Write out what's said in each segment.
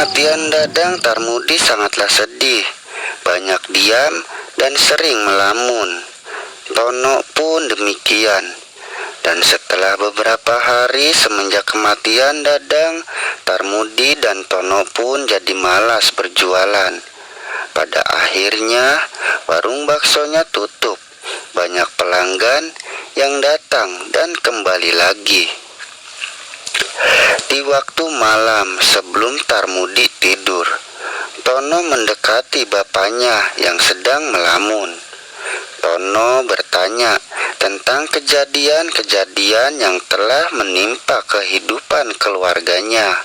kematian Dadang, Tarmudi sangatlah sedih, banyak diam dan sering melamun. Tono pun demikian. Dan setelah beberapa hari semenjak kematian Dadang, Tarmudi dan Tono pun jadi malas berjualan. Pada akhirnya warung baksonya tutup. Banyak pelanggan yang datang dan kembali lagi. Di waktu malam sebelum Tarmudi tidur, Tono mendekati bapaknya yang sedang melamun. Tono bertanya tentang kejadian-kejadian yang telah menimpa kehidupan keluarganya.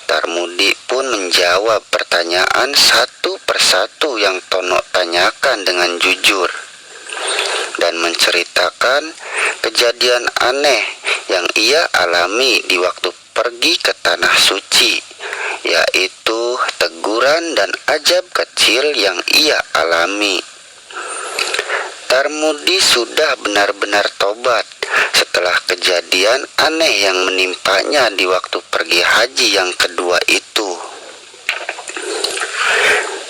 Tarmudi pun menjawab pertanyaan satu persatu yang Tono tanyakan dengan jujur, dan menceritakan kejadian aneh yang ia alami di waktu pergi ke tanah suci, yaitu teguran dan ajab kecil yang ia alami. Tarmudi sudah benar-benar tobat setelah kejadian aneh yang menimpanya di waktu pergi haji yang kedua itu.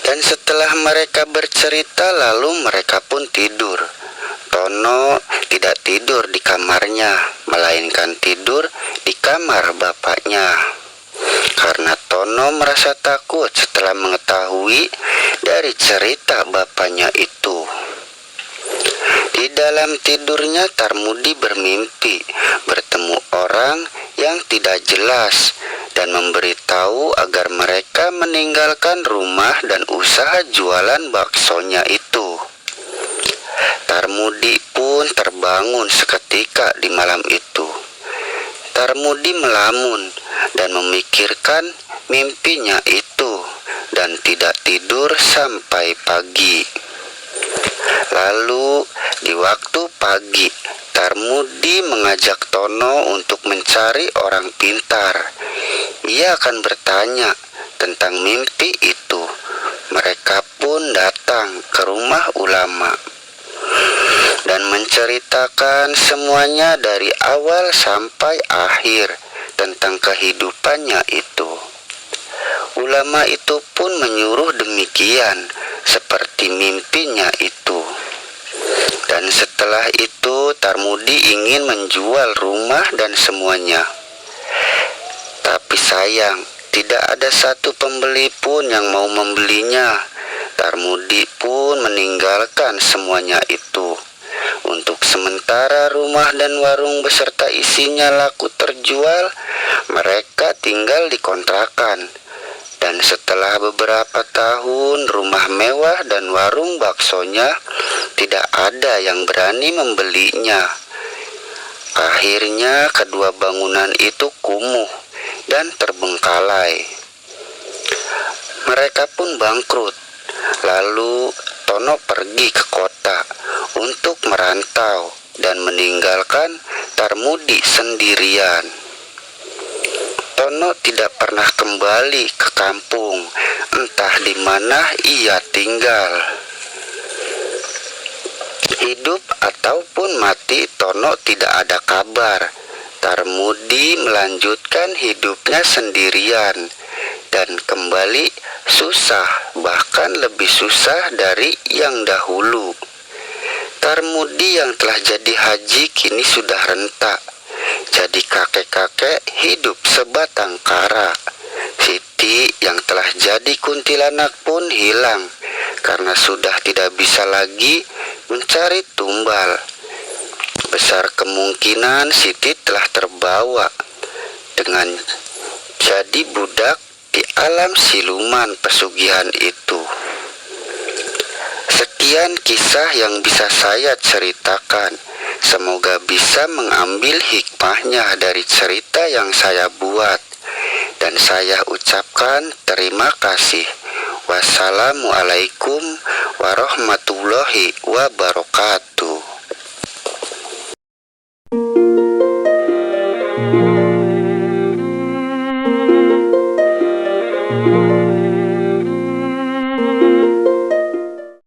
Dan setelah mereka bercerita, lalu mereka pun tidur. Tono tidak tidur di kamarnya, melainkan tidur di kamar bapaknya. Karena Tono merasa takut setelah mengetahui dari cerita bapaknya itu. Di dalam tidurnya Tarmudi bermimpi bertemu orang yang tidak jelas dan memberitahu agar mereka meninggalkan rumah dan usaha jualan baksonya itu. Tarmudi pun terbangun seketika di malam itu. Tarmudi melamun dan memikirkan mimpinya itu dan tidak tidur sampai pagi. Lalu di waktu pagi, Tarmudi mengajak Tono untuk mencari orang pintar. Ia akan bertanya tentang mimpi itu. Mereka pun datang ke rumah ulama dan menceritakan semuanya dari awal sampai akhir tentang kehidupannya itu. Ulama itu pun menyuruh demikian seperti mimpinya itu. Dan setelah itu Tarmudi ingin menjual rumah dan semuanya. Tapi sayang, tidak ada satu pembeli pun yang mau membelinya. Tarmudi pun meninggalkan semuanya itu. Untuk sementara rumah dan warung beserta isinya laku terjual, mereka tinggal di kontrakan. Dan setelah beberapa tahun, rumah mewah dan warung baksonya tidak ada yang berani membelinya. Akhirnya kedua bangunan itu kumuh dan terbengkalai. Mereka pun bangkrut. Lalu Tono pergi ke kota untuk merantau dan meninggalkan Tarmudi sendirian. Tono tidak pernah kembali ke kampung, entah di mana ia tinggal. Hidup ataupun mati, Tono tidak ada kabar. Tarmudi melanjutkan hidupnya sendirian dan kembali susah, bahkan lebih susah dari yang dahulu. Tarmudi yang telah jadi haji kini sudah renta. Jadi kakek-kakek hidup sebatang kara. Siti yang telah jadi kuntilanak pun hilang karena sudah tidak bisa lagi mencari tumbal. Besar kemungkinan Siti telah terbawa dengan jadi budak di alam siluman pesugihan itu. Sekian kisah yang bisa saya ceritakan. Semoga bisa mengambil hikmahnya dari cerita yang saya buat. Dan saya ucapkan terima kasih. Wassalamualaikum warahmatullahi wabarakatuh.